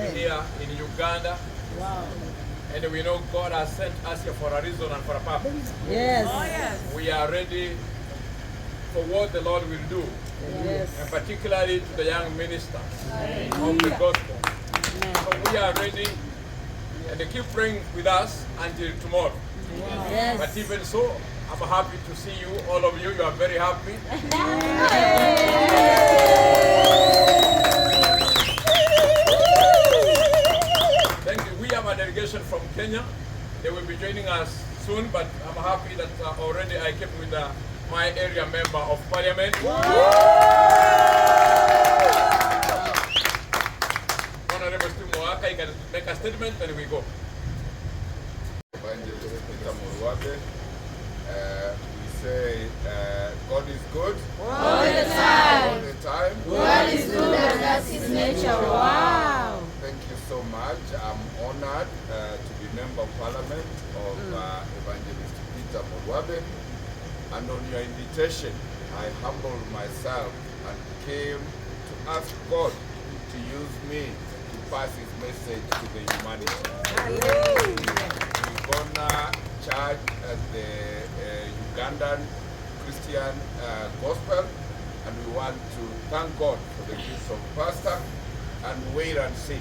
Uganda. Uganda. Wow. And we know God has sent us here for a reason and for a purpose. Yes. Oh, yes. We are ready for what the Lord will do. Yes. And particularly to the young ministers of the gospel. So we are ready, and they keep praying with us until tomorrow. Wow. Yes. But even so, I'm happy to see you, all of you. You are very happy. Thank you. We have a delegation from Kenya. They will be joining us soon, but I'm happy that already I came with my area member of parliament. Honorable Stumuaka, you can make a statement and we go. We say God is good all the time. All the time. God is good and that's his nature. Wow. Thank you so much. I'm honored to be member of parliament of Evangelist Peter Mulwabe. And on your invitation, I humbled myself and came to ask God to use me to pass his message to the humanity. We're gonna charge the Ugandan Christian gospel, and we want to thank God for the gift of pastor and wait and see.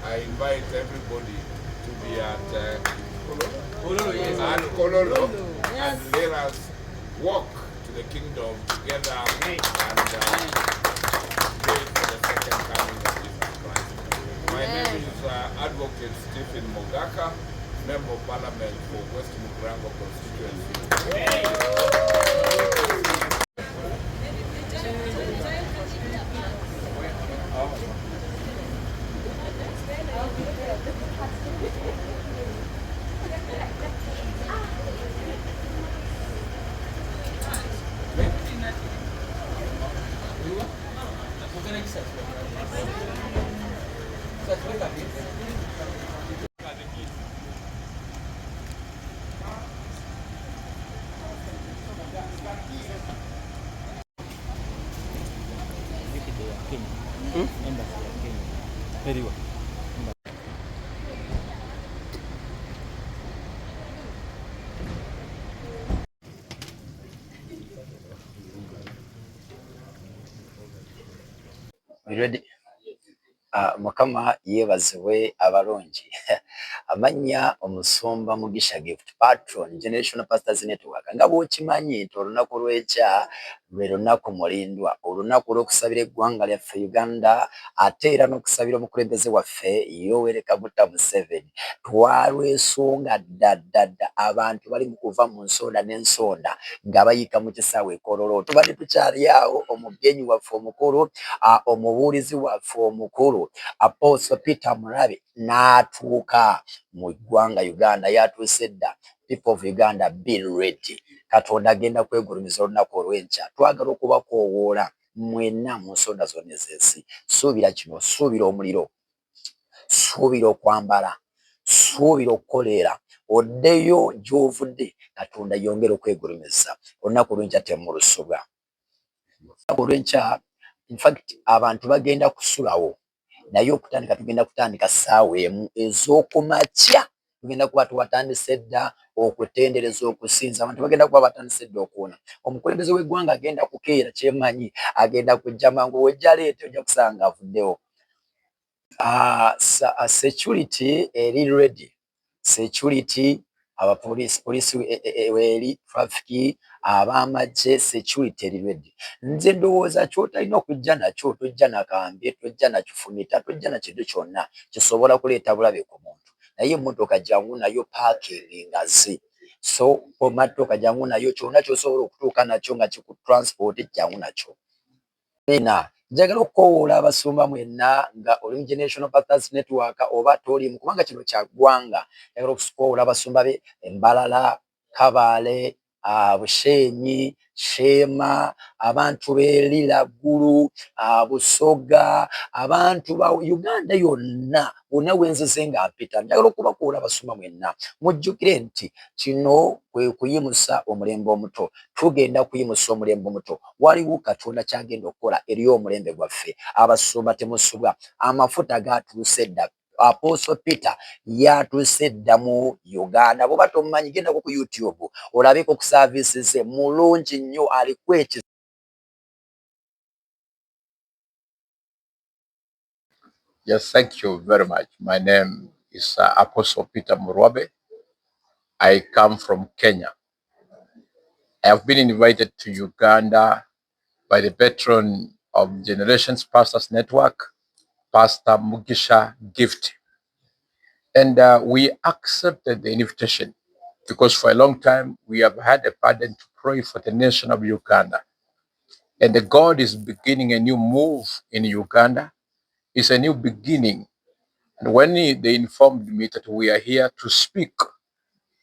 I invite everybody to be at Kololo, and let us walk to the kingdom together and wait for the second coming of Jesus Christ. My name is Advocate Stephen Mogaka, Member of Parliament for West Mugirango constituency. Very well. Ready? Mukama yebaziwe abalungi. amanya omusumba Mugisha Gift Patron Generational Pastors Network nga bw'okimanyi nti olunaku lw'ekya lwe lunaku mulindwa, olunaku lw'okusabira eggwanga lyaffe Uganda ate era n'okusabira omukulembeze waffe Yoweri Kaguta Museveni. Twalwesunga ddadda abantu bali mu kuva mu nsonda n'ensonda nga bayika mu kisaawe Kololo. Tubadde tukyali awo, omugenyi waffe omukulu, omubuulizi waffe omukulu Apostle Peter Murabe n'atuuka mu ggwanga Uganda. Yatuuse dda. People of Uganda, be ready. Katonda agenda kwegulumiza olunaku olw'enkya. Twagala okubakoowoola mwenna mu nsonda zonna ez'ensi. Suubira kino, suubira omuliro, suubira okwambala, suubira okukoleera, oddeyo gy'ovudde, Katonda yongera okwegulumiza. Olunaku olw'enkya temulusubwa. Olunaku olw'enkya, in fact, abantu bagenda kusulawo. Naye okutandika tugenda kutandika ssaawa emu ez'okumakya. Tugenda kuba tuwatandise dda okutendereza, okusinza. Abantu bagenda kuba batandise dda okuwona. Omukulembeze w'eggwanga agenda kukeera, kyemanyi agenda kujja mangu. Wejja leete ojja kusanga avuddewo. Security eri ready. Security, poliisi eri, traffic, ab'amagye, security eri ready. Nze ndowooza ky'otalina okujja nakyo, tojja nakambye, tojja nakifumita, tojja na kintu kyonna kisobola kuleeta bulabe ku muntu. Naye emmotoka jangu nayo parking ngazi. So omatoka jangu nayo, kyonna ky'osobola okutuuka nakyo nga kikutransport jangu nakyo. Njagala okukoowoola abasumba mwenna nga oli mu Generational Pastors Network oba toliimu, kubanga kino kya ggwanga. Njagala okukoowoola abasumba be Mbalala, Kabaale, Bushenyi, Sheema, abantu b'Elira Ggulu, Busoga, abantu ba Uganda yonna, wonna wenzize nga mpita. Njagala okubakoowoola abasumba mwenna mujjukire nti kino kwe kuyimusa omulembe omuto. Tugenda kuyimusa omulembe omuto. Waliwo Katonda kyagenda okukola eri omulembe gwaffe. Abasumba temusubwa. Amafuta gatuuse dda. Apostle Peter yatuuse dda mu Uganda. Bw'oba tomumanyi, gendako ku YouTube olabeko ku services ze, mulungi nnyo, aliko eki. Yes, thank you very much. My name is Apostle Peter Murabe. I come from Kenya. I have been invited to Uganda by the patron of Generations Pastors Network, Pastor Mugisha Gift. And we accepted the invitation because for a long time we have had a burden to pray for the nation of Uganda. And God is beginning a new move in Uganda. It's a new beginning. And when they informed me that we are here to speak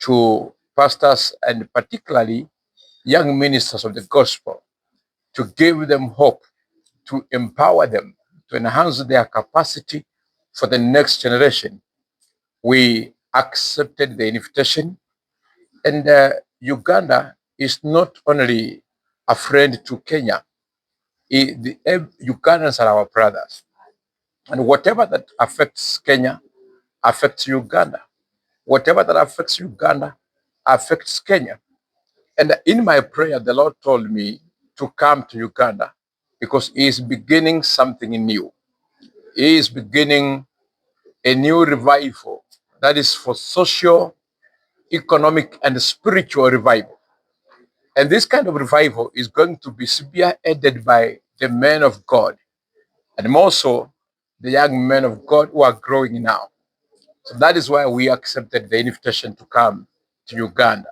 to pastors and particularly young ministers of the gospel, to give them hope, to empower them, to enhance their capacity for the next generation, we accepted the invitation. And Uganda is not only a friend to Kenya. Ugandans are our brothers. And whatever that affects Kenya affects Uganda. Whatever that affects Uganda affects Kenya. And in my prayer, the Lord told me to come to Uganda because He is beginning something new. He is beginning a new revival that is for social, economic, and spiritual revival. And this kind of revival is going to be spearheaded by the men of God, and more so the young men of God who are growing now. So that is why we accepted the invitation to come to Uganda.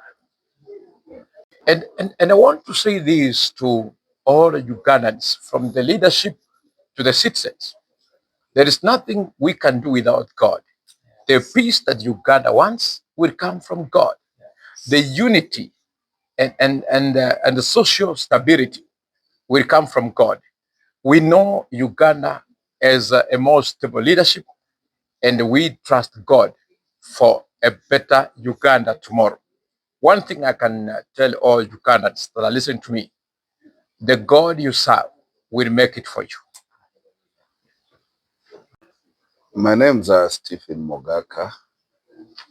And I want to say this to all Ugandans, from the leadership to the citizens. There is nothing we can do without God. The peace that Uganda wants will come from God. The unity and the social stability will come from God. We know Uganda as a more stable leadership, and we trust God for a better Uganda tomorrow. One thing I can tell all Ugandans that are listening to me, the God you serve will make it for you. My name is Stephen Mogaka,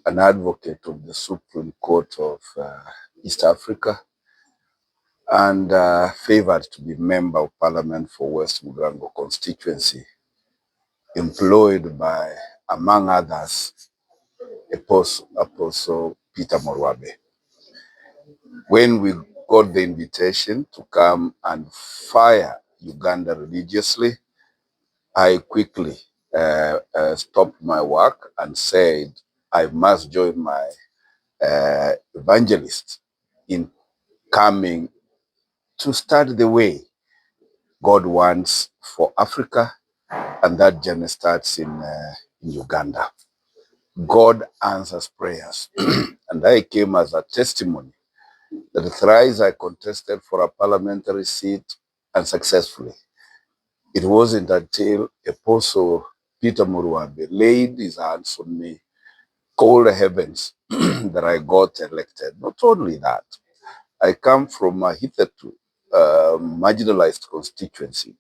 an advocate of the Supreme Court of East Africa, and favored to be Member of Parliament for West Mugango constituency, employed by, among others, Apostle Peter Morwabe. When we got the invitation to come and fire Uganda religiously, I quickly stopped my work and said, I must join my evangelist in coming to start the way God wants for Africa, and that journey starts in Uganda. God answers prayers, and I came as a testimony that thrice I contested for a parliamentary seat unsuccessfully. It wasn't until Apostle Peter Muruabe laid his hands on me, called the heavens, that I got elected. Not only that, I come from a hitherto marginalized constituency,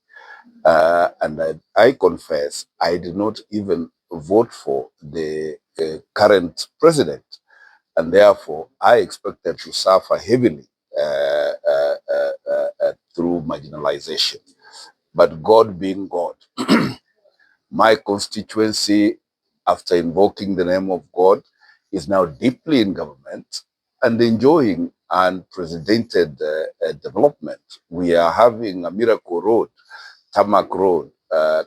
and I confess I did not even vote for the current president, and therefore I expected to suffer heavily through marginalization. But God being God, my constituency, after invoking the name of God, is now deeply in government and enjoying unprecedented development. We are having a miracle road, tarmac road,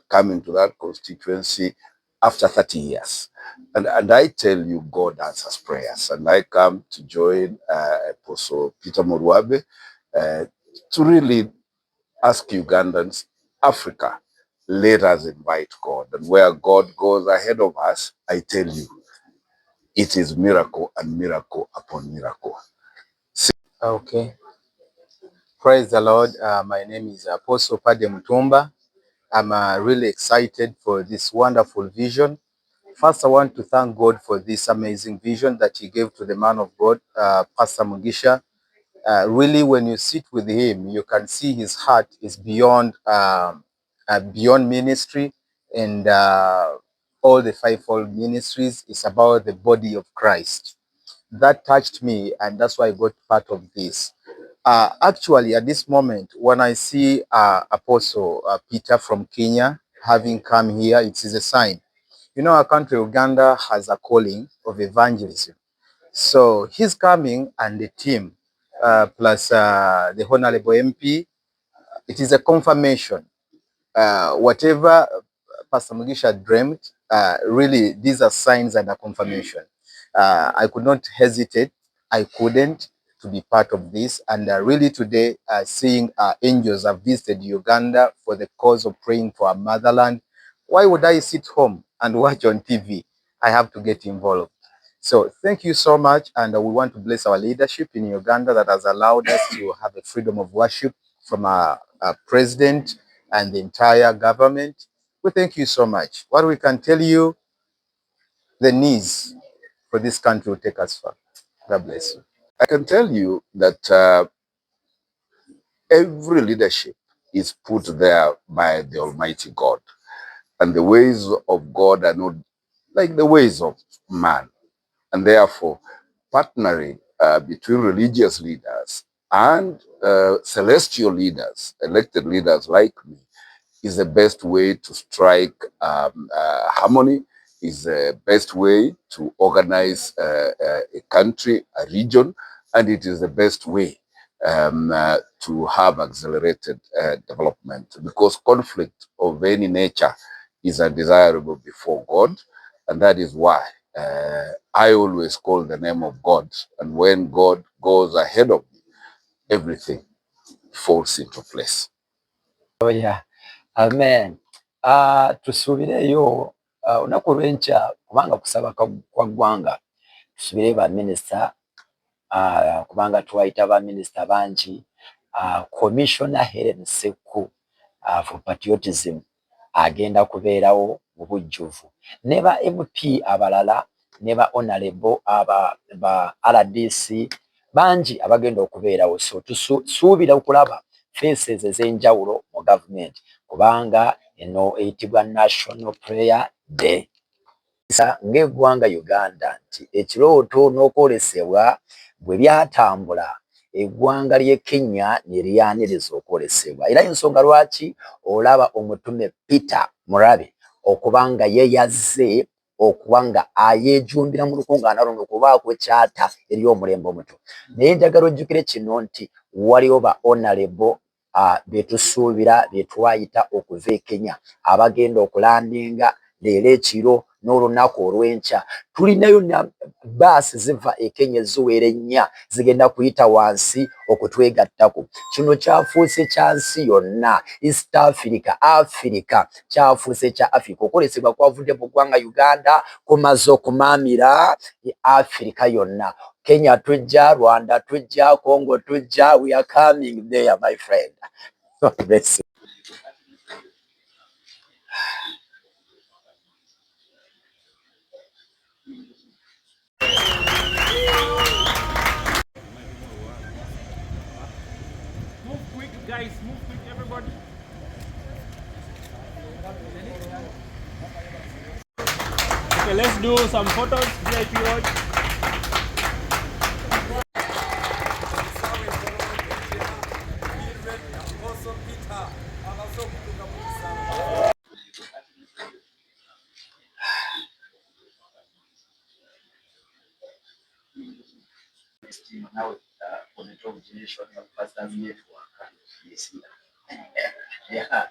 coming to that constituency after 30 years. And I tell you, God answers prayers. And I come to join Apostle Peter Morwabe to really ask Ugandans, Africa, let us invite God. And where God goes ahead of us, I tell you, it is miracle and miracle upon miracle. Okay. Praise the Lord. My name is Apostle Pade Mutumba. I'm really excited for this wonderful vision. First, I want to thank God for this amazing vision that He gave to the man of God, Pastor Mugisha. Really, when you sit with him, you can see his heart is beyond ministry and all the fivefold ministries. It's about the body of Christ. That touched me, and that's why I got part of this. Actually, at this moment, when I see Apostle Peter from Kenya having come here, it is a sign. You know, our country, Uganda, has a calling of evangelism. So he's coming and the team, plus the Honorable MP, it is a confirmation. Whatever Pastor Mugisha dreamed, really, these are signs and a confirmation. I could not hesitate. I couldn't to be part of this. And really today, seeing angels have visited Uganda for the cause of praying for our motherland. Why would I sit home and watch on TV? I have to get involved. So thank you so much. And we want to bless our leadership in Uganda that has allowed us to have a freedom of worship from our president and the entire government. We thank you so much. What we can tell you, the needs for this country will take us far. God bless you. I can tell you that every leadership is put there by the Almighty God. And the ways of God are not like the ways of man. And therefore, partnering between religious leaders and celestial leaders, elected leaders like me, is the best way to strike harmony, is the best way to organize a country, a region, and it is the best way to have accelerated development, because conflict of any nature is undesirable before God, and that is why I always call the name of God, and when God goes ahead of me, everything falls into place. Oh yeah. Amen. Tusubireyo olunaku lw'enkya kubanga kusaba kwa ggwanga, tusubire ba minisita kubanga twayita ba minisita bangi. Commissioner Helen Seku for patriotism agenda kubeerawo mu bujjuvu, ne ba MP abalala ne ba honorable ba RDC bangi abagenda okubeerawo. So tusuubira okulaba faces ez'enjawulo mu government, kubanga eno eyitibwa National Prayer Day. Ng'eggwanga Uganda nti ekirooto n'okwolesebwa bwe byatambula, eggwanga ly'e Kenya ne lyaniriza okwolesebwa. Era ensonga lwaki olaba omutume Peter Murabe okubanga ye yazze okuba nga ayejumbira mu lukungaana luno okubaako kyata eri omulembe omuto. Naye njagala ojjukire kino nti waliwo ba honorable betusuubira betwayita okuva e Kenya abagenda okulandinga leero ekiro n'olunaku olw'enkya. Tulinayo baasi ziva e Kenya eziwera 4 zigenda kuyita wansi okutwegattako. Kino kyafuuse kya nsi yonna, East Africa, Africa, kyafuuse kya Africa. Okwolesebwa kwavudde mu ggwanga Uganda kumaze okumaamira Africa yonna. Kenya tujja, Rwanda tujja, Congo tujja, we are coming there, my friend. God bless you. Move quick, guys. Move quick, everybody. Okay, let's do some photos. VIP Lodge. Now on the top generation of pastors network. Yes. Yeah.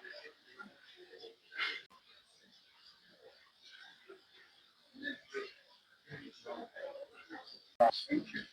Thank you.